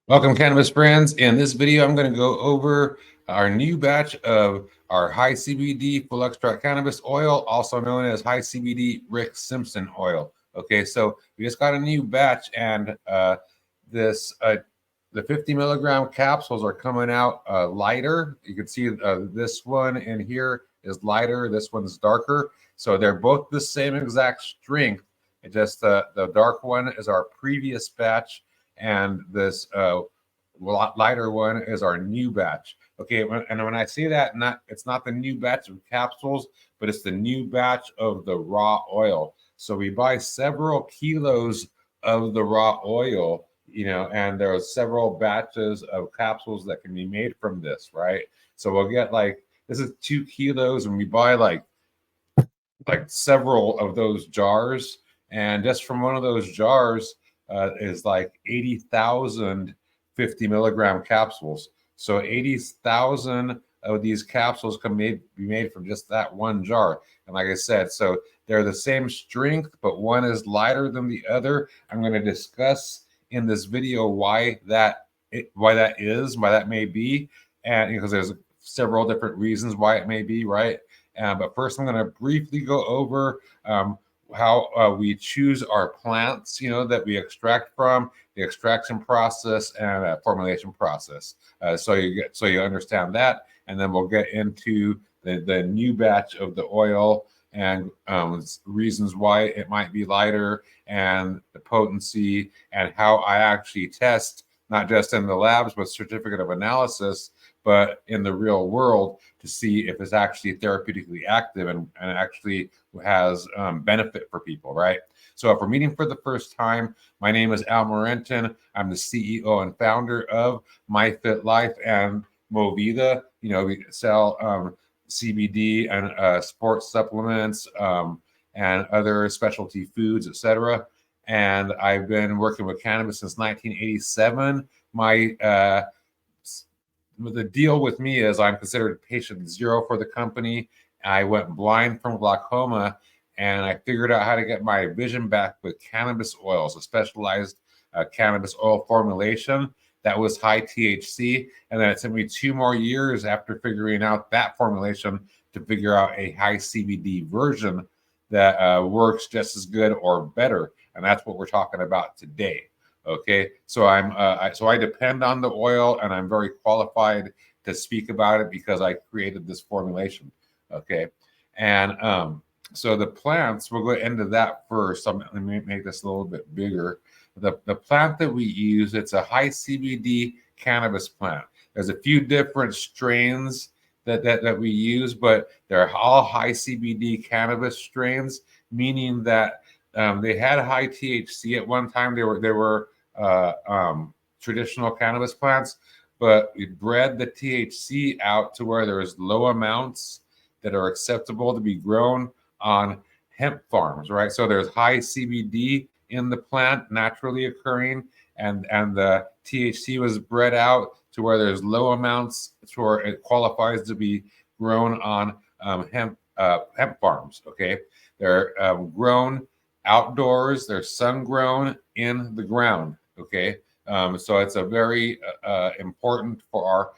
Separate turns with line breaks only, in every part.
Welcome, cannabis friends. In this video, I'm going to go over our new batch of our high CBD full extract cannabis oil, also known as high CBD Rick Simpson oil. Okay, so we just got a new batch, and this the 50 milligram capsules are coming out lighter. You can see this one in here is lighter. This one's darker. So they're both the same exact strength. It just the dark one is our previous batch, and this lighter one is our new batch. Okay, and when I say that, it's not the new batch of capsules, but it's the new batch of the raw oil. So we buy several kilos of the raw oil, and there are several batches of capsules that can be made from this, right? So we'll get this is 2 kilos, and we buy like several of those jars, and just from one of those jars is like 80,000 50 milligram capsules. So 80,000 of these capsules can be made from just that one jar. And like I said, so they're the same strength, but one is lighter than the other. I'm going to discuss in this video why that may be, and because there's several different reasons why it may be, right? But first, I'm going to briefly go over how we choose our plants, that we extract from, the extraction process and formulation process. So you understand that, and then we'll get into the new batch of the oil and reasons why it might be lighter, and the potency, and how I actually test, not just in the labs with certificate of analysis, but in the real world, to see if it's actually therapeutically active and actually has benefit for people, right? So if we're meeting for the first time, my name is Al Morentin. I'm the CEO and founder of MyFitLife and Movida. We sell CBD and sports supplements and other specialty foods, etc. And I've been working with cannabis since 1987. The deal with me is I'm considered patient zero for the company. I went blind from glaucoma, and I figured out how to get my vision back with cannabis oils, a specialized cannabis oil formulation that was high THC. And then it took me 2 more years after figuring out that formulation to figure out a high CBD version that works just as good or better. And that's what we're talking about today. Okay, so I depend on the oil, and I'm very qualified to speak about it because I created this formulation. Okay, and so the plants, we'll go into that first. Let me make this a little bit bigger. The plant that we use, it's a high CBD cannabis plant. There's a few different strains that we use, but they're all high CBD cannabis strains, meaning that they had high THC at one time. They were traditional cannabis plants, but we bred the THC out to where there's low amounts that are acceptable to be grown on hemp farms, right? So there's high CBD in the plant naturally occurring, and the THC was bred out to where there's low amounts to where it qualifies to be grown on hemp farms. Okay, they're grown outdoors, they're sun grown in the ground. Okay, so it's a very important for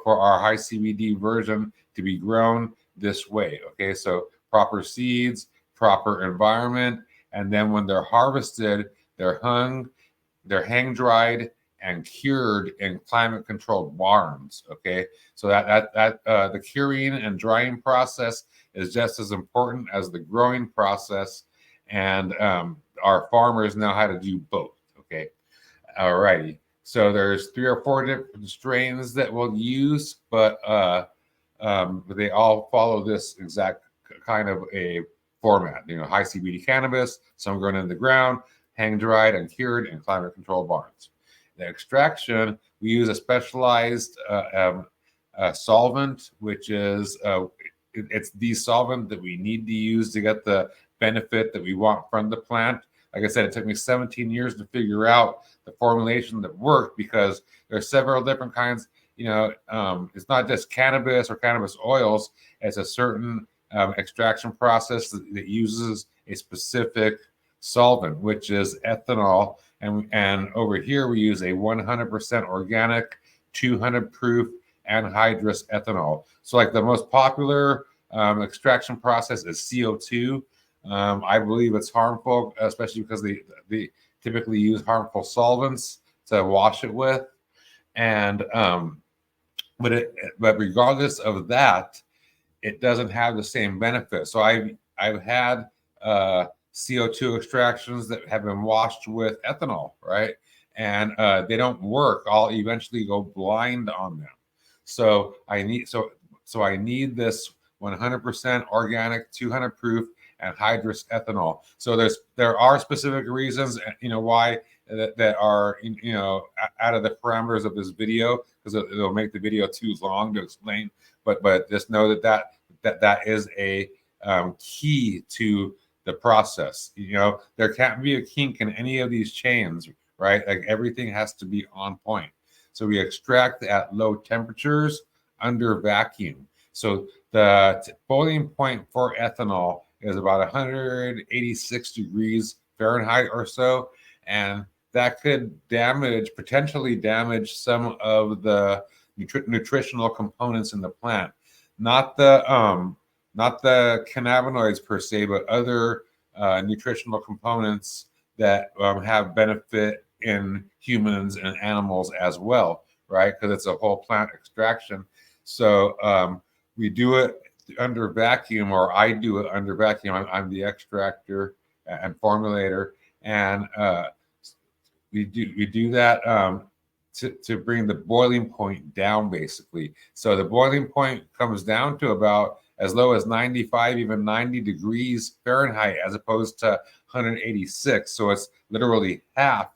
our high CBD version to be grown this way. Okay, so proper seeds, proper environment, and then when they're harvested, they're hang dried and cured in climate controlled barns. Okay, so that the curing and drying process is just as important as the growing process, and our farmers know how to do both. Okay. All righty. So there's 3 or 4 different strains that we'll use, but they all follow this exact kind of a format. High CBD cannabis, some grown in the ground, hang dried and cured in climate controlled barns. The extraction, we use a specialized solvent, which is it's the solvent that we need to use to get the benefit that we want from the plant. Like I said, it took me 17 years to figure out the formulation that worked, because there's several different kinds. It's not just cannabis or cannabis oils. It's a certain extraction process that uses a specific solvent, which is ethanol. And over here we use a 100% organic, 200 proof anhydrous ethanol. So like the most popular extraction process is CO2. I believe it's harmful, especially because they typically use harmful solvents to wash it with. And but regardless of that, it doesn't have the same benefit. So I've had CO2 extractions that have been washed with ethanol, right? And they don't work. I'll eventually go blind on them. So I need this 100% organic, 200 proof anhydrous ethanol. So there are specific reasons, why that are out of the parameters of this video, because it'll make the video too long to explain. But just know that is a key to the process. There can't be a kink in any of these chains, right? Like everything has to be on point. So we extract at low temperatures under vacuum. So the boiling point for ethanol is about 186 degrees Fahrenheit or so, and that could potentially damage some of the nutritional components in the plant. Not the cannabinoids per se, but other nutritional components that have benefit in humans and animals as well, right? Because it's a whole plant extraction. So we do it under vacuum, or I do it under vacuum. I'm the extractor and formulator, and we do that to bring the boiling point down, basically. So the boiling point comes down to about as low as 95, even 90 degrees Fahrenheit, as opposed to 186. So it's literally half.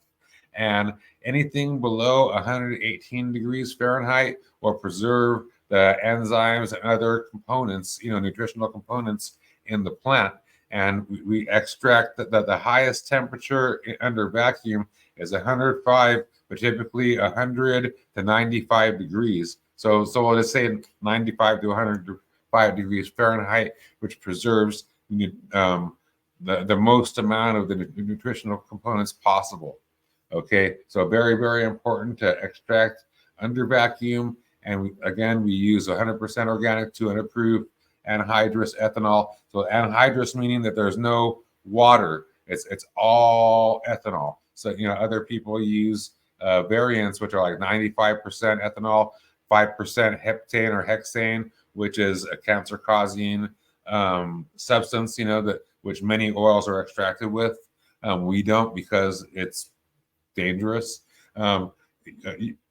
And anything below 118 degrees Fahrenheit will preserve the enzymes and other components, nutritional components in the plant. And we extract the highest temperature under vacuum is 105, but typically 100 to 95 degrees. So we'll just say 95 to 105 degrees Fahrenheit, which preserves the most amount of the nutritional components possible. Okay, so very, very important to extract under vacuum. And we use 100% organic, 200 proof anhydrous ethanol. So anhydrous meaning that there's no water. It's all ethanol. So other people use variants which are like 95% ethanol, 5% heptane or hexane, which is a cancer-causing substance. Which many oils are extracted with. We don't, because it's dangerous.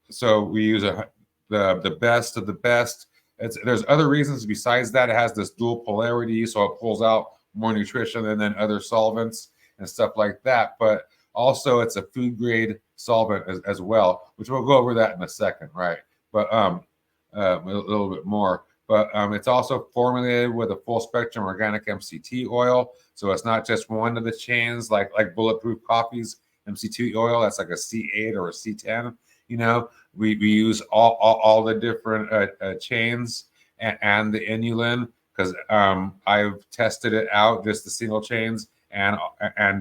So we use the best of the best. There's other reasons besides that. It has this dual polarity, so it pulls out more nutrition than other solvents and stuff like that. But also, it's a food grade solvent as well, which we'll go over that in a second, right? But a little bit more. But it's also formulated with a full spectrum organic MCT oil, so it's not just one of the chains like Bulletproof Coffee's MCT oil. That's like a C8 or a C10. We use all the different chains and the inulin, because I've tested it out, just the single chains and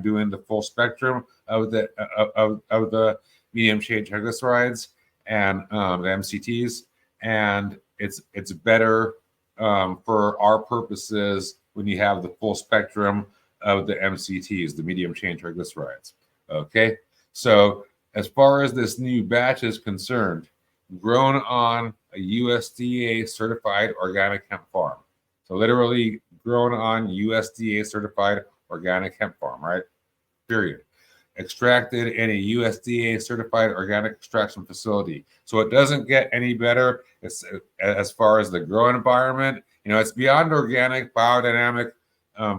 doing the full spectrum of the medium chain triglycerides and the MCTs, and it's better for our purposes when you have the full spectrum of the MCTs, the medium chain triglycerides. Okay, so as far as this new batch is concerned, grown on a USDA certified organic hemp farm. So literally grown on USDA certified organic hemp farm, right? Period. Extracted in a USDA certified organic extraction facility. So it doesn't get any better as far as the growing environment. It's beyond organic, biodynamic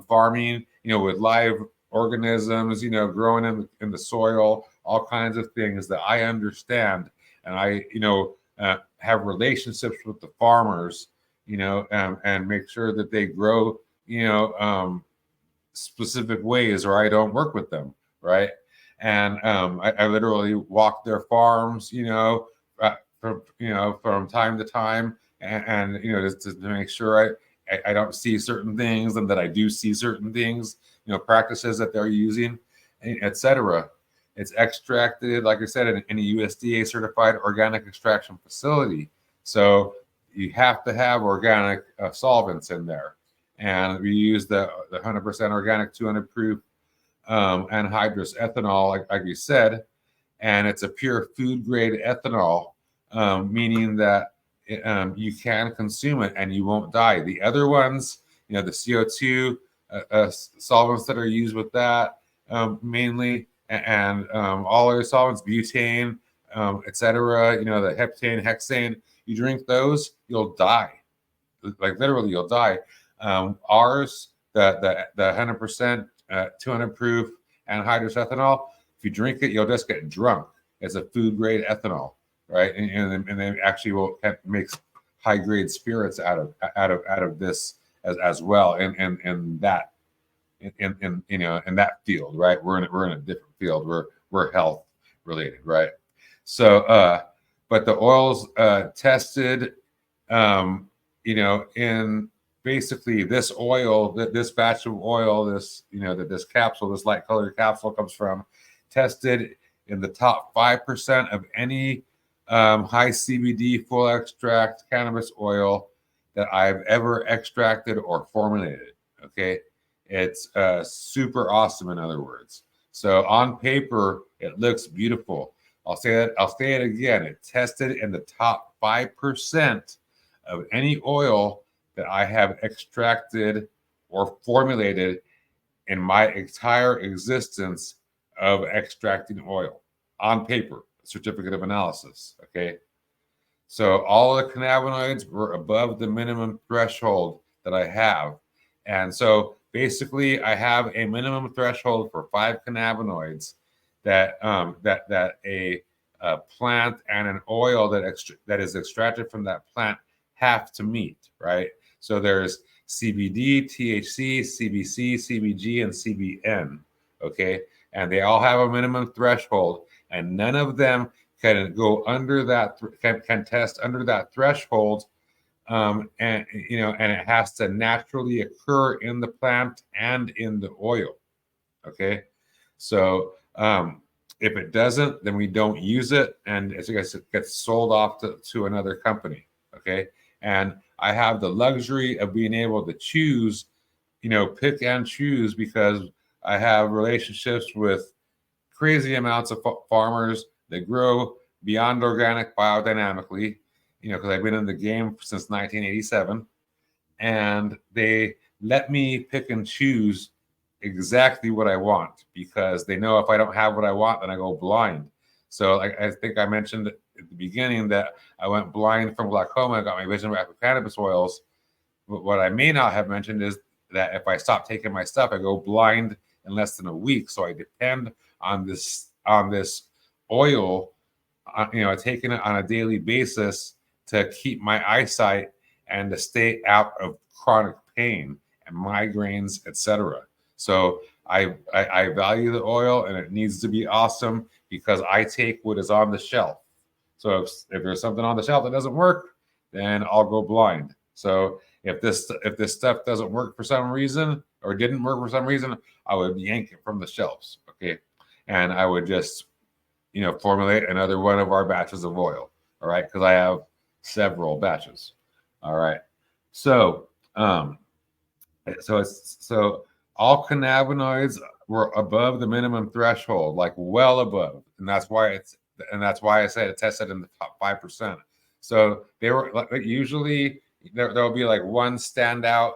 farming, with live organisms, growing in the soil, all kinds of things that I understand. And I, have relationships with the farmers, and make sure that they grow, specific ways, or I don't work with them, right? And I literally walk their farms, from time to time, and just to make sure I don't see certain things, and that I do see certain things, practices that they're using, etc. It's extracted, like I said, in a USDA certified organic extraction facility. So you have to have organic solvents in there. And we use the 100% organic 200 proof anhydrous ethanol, like you said, and it's a pure food grade ethanol, meaning that you can consume it and you won't die. The other ones, the CO2 solvents that are used with that mainly, and all other solvents, butane, etc. The heptane, hexane. You drink those, you'll die. Like literally, you'll die. Ours, the 100% 200 proof anhydrous ethanol. If you drink it, you'll just get drunk. It's a food grade ethanol, right? And then actually will makes high grade spirits out of this as well. In that in that field, right? We're in a different field. We're health related, right? So, but the oils tested, in basically this oil, this batch of oil, that this capsule, this light colored capsule comes from, tested in the top 5% of any high CBD full extract cannabis oil that I've ever extracted or formulated. Okay. It's super awesome, in other words. So on paper, it looks beautiful. I'll say it again. It tested in the top 5% of any oil that I have extracted or formulated in my entire existence of extracting oil. On paper, certificate of analysis. Okay. So all the cannabinoids were above the minimum threshold that I have. And so basically I have a minimum threshold for 5 cannabinoids that a plant and an oil that is extracted from that plant have to meet, right? So there's CBD, THC, CBC, CBG, and CBN, okay? And they all have a minimum threshold, and none of them can go under that, can test under that threshold, and it has to naturally occur in the plant and in the oil, okay? So if it doesn't, then we don't use it, and as I guess it gets sold off to another company, okay? And I have the luxury of being able to choose, pick and choose, because I have relationships with crazy amounts of farmers that grow beyond organic biodynamically, because I've been in the game since 1987, and they let me pick and choose exactly what I want, because they know if I don't have what I want, then I go blind. So I think I mentioned at the beginning that I went blind from glaucoma. I got my vision back with cannabis oils. But what I may not have mentioned is that if I stop taking my stuff, I go blind in less than a week. So I depend on this oil, taking it on a daily basis to keep my eyesight and to stay out of chronic pain and migraines, etc. So I value the oil, and it needs to be awesome, because I take what is on the shelf. So if there's something on the shelf that doesn't work, then I'll go blind. So if this stuff doesn't work for some reason, or didn't work for some reason, I would yank it from the shelves. Okay. And I would just, formulate another one of our batches of oil. All right. Because I have several batches. All right. So, so all cannabinoids were above the minimum threshold, like well above. And that's why I said it tested in the top 5%. So they were like, usually there'll be like one standout,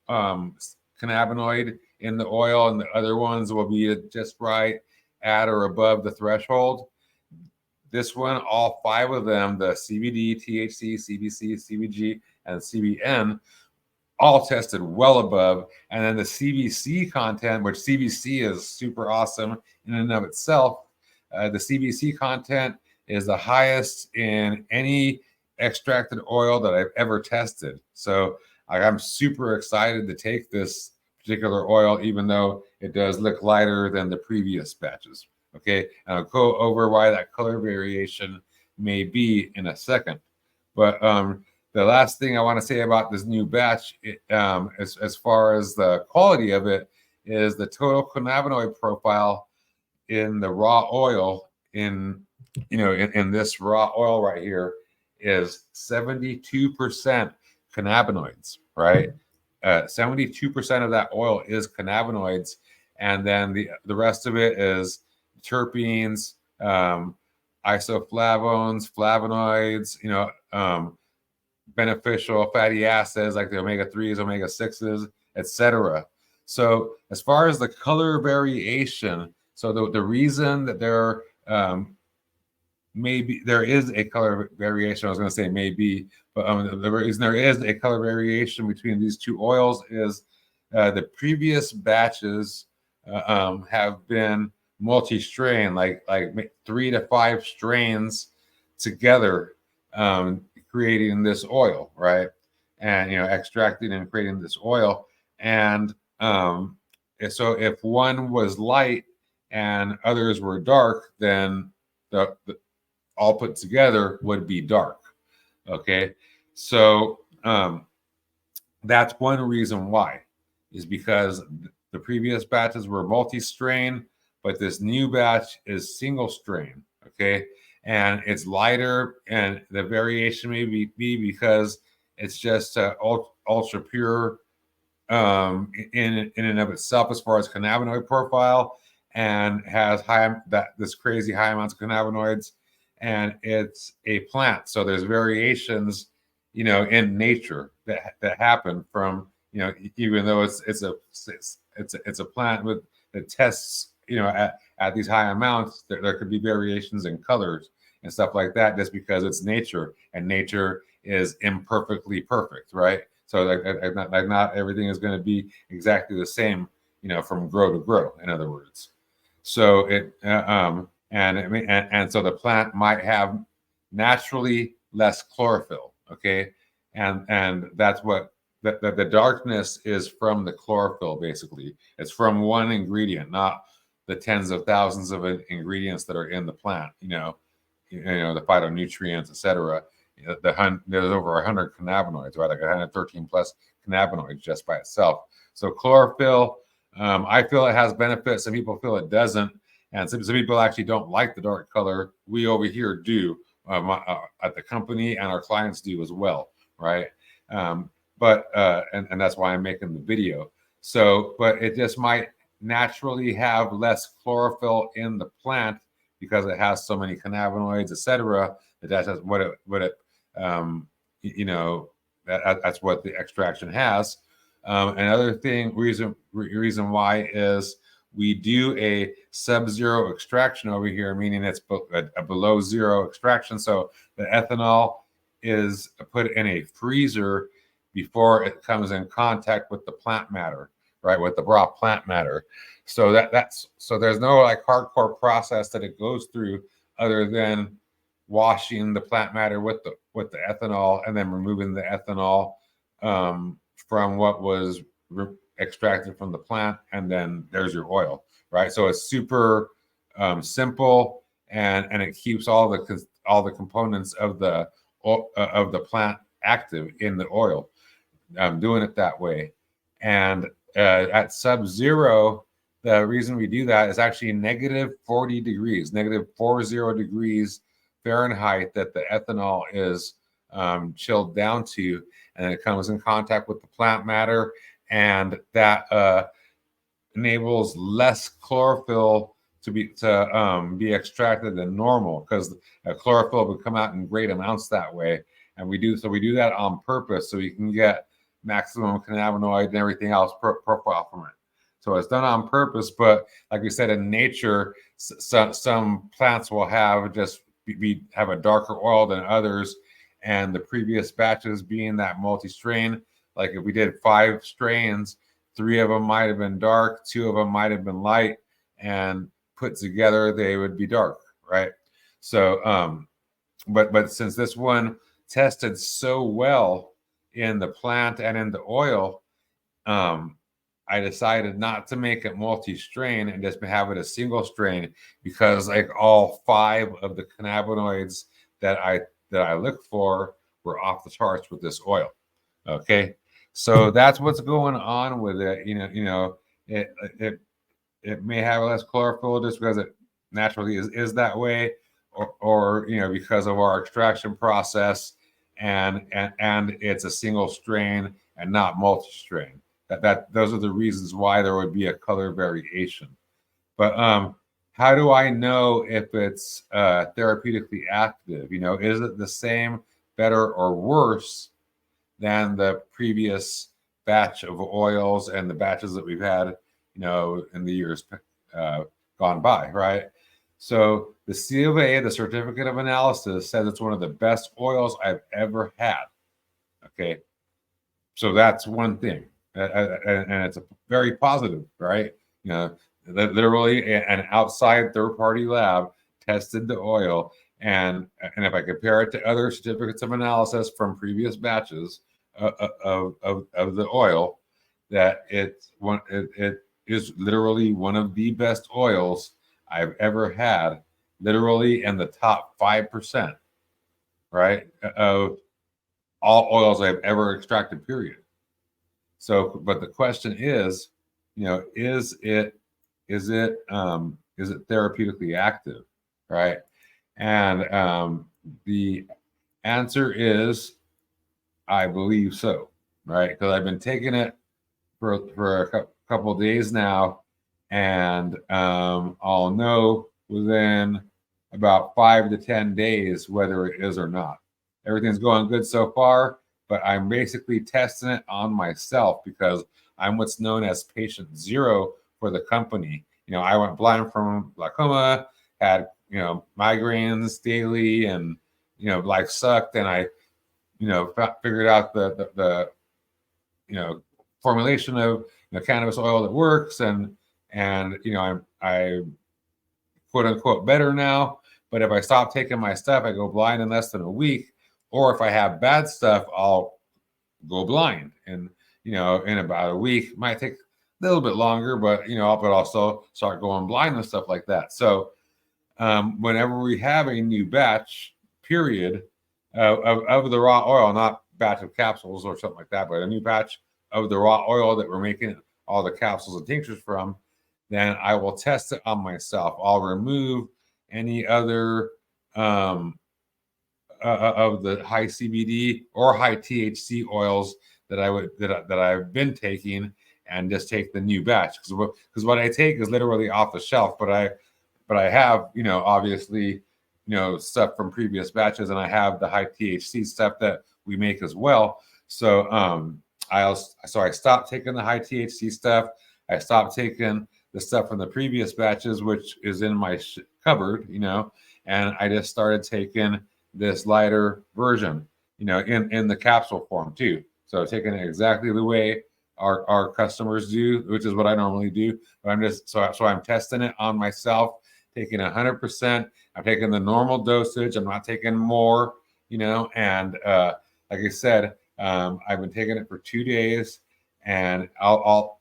cannabinoid in the oil, and the other ones will be just right at or above the threshold. This one, all 5 of them, the CBD, THC, CBC, CBG, and CBN, all tested well above. And then the CBC content, which CBC is super awesome in and of itself, the CBC content is the highest in any extracted oil that I've ever tested. So I'm super excited to take this particular oil, even though it does look lighter than the previous batches. Okay, and I'll go over why that color variation may be in a second. But the last thing I want to say about this new batch, as far as the quality of it, is the total cannabinoid profile in the raw oil, in this raw oil right here, is 72% cannabinoids, right? 72% of that oil is cannabinoids, and then the rest of it is terpenes, isoflavones, flavonoids, beneficial fatty acids like the omega-3s, omega-6s, etc. So as far as the color variation, so the reason that there maybe there is a color variation, I was going to say maybe, but the reason there is a color variation between these two oils is the previous batches have been multi-strain, like 3 to 5 strains together, creating this oil, right? And extracting and creating this oil. And so if one was light and others were dark, then the all put together would be dark. Okay, so that's one reason why, is because the previous batches were multi-strain, but this new batch is single strain. Okay, and it's lighter, and the variation may be because it's just ultra pure in and of itself as far as cannabinoid profile, and has this crazy high amounts of cannabinoids, and it's a plant, so there's variations in nature that happen from even though it's a plant that tests at these high amounts, there could be variations in colors and stuff like that, just because it's nature, and nature is imperfectly perfect, right? So like not everything is going to be exactly the same, from grow to grow, in other words. So and so the plant might have naturally less chlorophyll, okay, and that's what the darkness is from the chlorophyll. Basically, it's from one ingredient, not the tens of thousands of ingredients that are in the plant. The phytonutrients, etc. There's over 100 cannabinoids, right? Like 113 plus cannabinoids just by itself. So chlorophyll, I feel it has benefits. Some people feel it doesn't, and some people actually don't like the dark color. We over here do at the company, and our clients do as well, right? But that's why I'm making the video. So, but it just might naturally have less chlorophyll in the plant because it has so many cannabinoids, etc. That's what it that's what the extraction has. Another reason why is we do a sub-zero extraction over here, meaning it's a below zero extraction. So the ethanol is put in a freezer before it comes in contact with the plant matter, right? With the raw plant matter. So so there's no like hardcore process that it goes through other than washing the plant matter with the ethanol, and then removing the ethanol from what was extracted from the plant, and then there's your oil, right? So it's super simple, and it keeps all the components of the plant active in the oil. Doing it that way, and at sub-zero, the reason we do that is actually negative 40 degrees, negative 40 degrees Fahrenheit that the ethanol is chilled down to, and it comes in contact with the plant matter, and that enables less chlorophyll to be extracted than normal, because chlorophyll would come out in great amounts that way, and we do that on purpose so you can get maximum cannabinoid and everything else profile from it. So it's done on purpose, but like we said, in nature, some plants will have have a darker oil than others, and the previous batches being that multi-strain, like if we did 5 strains, 3 of them might have been dark, 2 of them might have been light, and put together they would be dark, right? So but since this one tested so well in the plant and in the oil, I decided not to make it multi-strain and just have it a single strain, because like all 5 of the cannabinoids that I look for were off the charts with this oil. Okay, so that's what's going on with it. It may have less chlorophyll just because naturally is that way, or because of our extraction process, and it's a single strain and not multi-strain. That those are the reasons why there would be a color variation. But how do I know if it's therapeutically active? Is it the same, better, or worse than the previous batch of oils and the batches that we've had, in the years gone by, right? So the C of A, the certificate of analysis, says it's one of the best oils I've ever had. Okay, so that's one thing, and it's a very positive, right? Literally an outside third-party lab tested the oil, and if I compare it to other certificates of analysis from previous batches of the oil, that it is literally one of the best oils I've ever had, literally in the top 5%, right, of all oils I've ever extracted, period. So, but the question is, is it therapeutically active, right? And the answer is, I believe so, right? Because I've been taking it for a couple of days now, and I'll know within about 5 to 10 days whether it is or not. Everything's going good so far, but I'm basically testing it on myself because I'm what's known as patient zero for the company. I went blind from glaucoma, had migraines daily, and life sucked, and I figured out the formulation of cannabis oil that works, and I'm quote unquote better now. But if I stop taking my stuff, I go blind in less than a week. Or if I have bad stuff, I'll go blind, and in about a week. Might take a little bit longer, but but also start going blind and stuff like that. So whenever we have a new batch, period, of the raw oil, not batch of capsules or something like that, but a new batch of the raw oil that we're making all the capsules and tinctures from, then I will test it on myself. I'll remove any other of the high CBD or high THC oils that I've been taking, and just take the new batch, because what I take is literally off the shelf, but I have obviously stuff from previous batches, and I have the high THC stuff that we make as well. So I stopped taking the high THC stuff. I stopped taking the stuff from the previous batches, which is in my cupboard, and I just started taking this lighter version, in the capsule form too. So taking it exactly the way our customers do, which is what I normally do. But I'm just so I'm testing it on myself, taking 100%. I'm taking the normal dosage. I'm not taking more, and like I said, I've been taking it for 2 days, and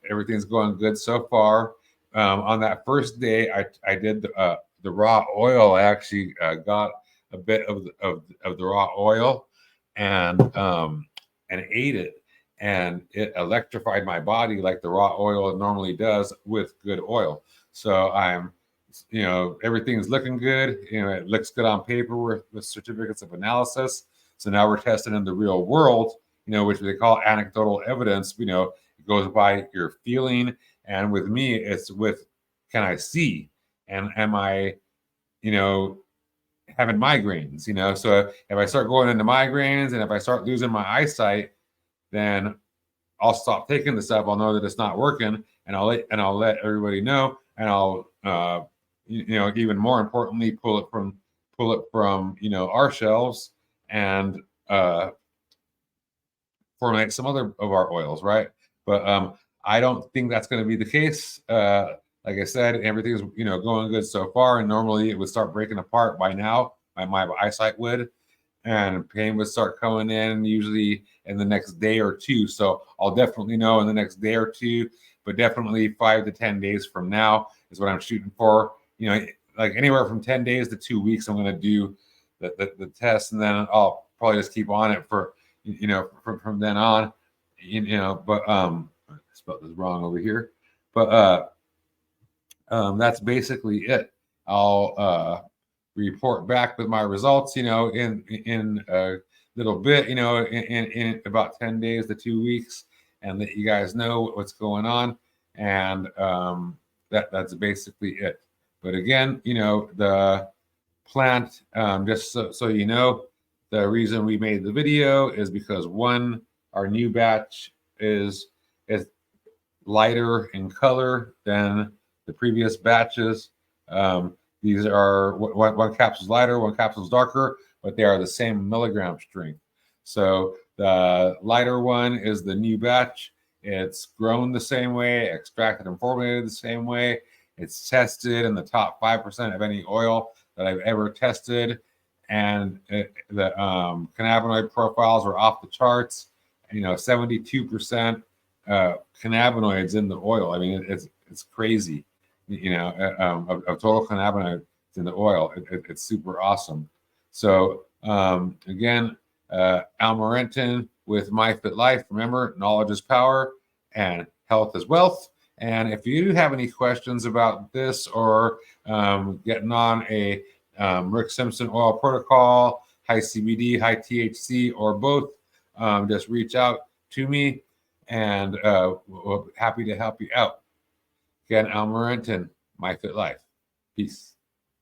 everything's going good so far. On that first day, I did the raw oil. I actually got a bit of the raw oil and ate it, and it electrified my body like the raw oil normally does with good oil. So I'm everything's looking good. It looks good on paper with certificates of analysis. So now we're testing in the real world, which they call anecdotal evidence. It goes by your feeling, and with me, it's with, can I see, and am I having migraines? So if I start going into migraines, and if I start losing my eyesight, then I'll stop taking the stuff. I'll know that it's not working, and I'll let everybody know, and I'll even more importantly, pull it from our shelves, and formulate some other of our oils, right? But I don't think that's going to be the case. Like I said, everything's going good so far, and normally it would start breaking apart by now. My eyesight would, and pain would start coming in usually in the next day or two. So I'll definitely know in the next day or two, but definitely 5 to 10 days from now is what I'm shooting for. Like anywhere from 10 days to 2 weeks, I'm going to do the test, and then I'll probably just keep on it for from then on. But I spelled this wrong over here, but that's basically it. I'll report back with my results, in a little bit, in about 10 days to 2 weeks, and let you guys know what's going on. And that's basically it. But again, the plant, just so you know, the reason we made the video is because one, our new batch is lighter in color than the previous batches. These are one capsule is lighter, one capsule is darker, but they are the same milligram strength. So the lighter one is the new batch. It's grown the same way, extracted and formulated the same way. It's tested in the top 5% of any oil that I've ever tested. And the cannabinoid profiles are off the charts. 72% cannabinoids in the oil. I mean, it's crazy, of total cannabinoids in the oil. It's super awesome. So again, Morentin with MyFitLife. Remember, knowledge is power and health is wealth. And if you have any questions about this or getting on a Rick Simpson Oil protocol, high CBD, high THC, or both, just reach out to me, and we're happy to help you out. Again, Morentin, MyFitLife. Peace.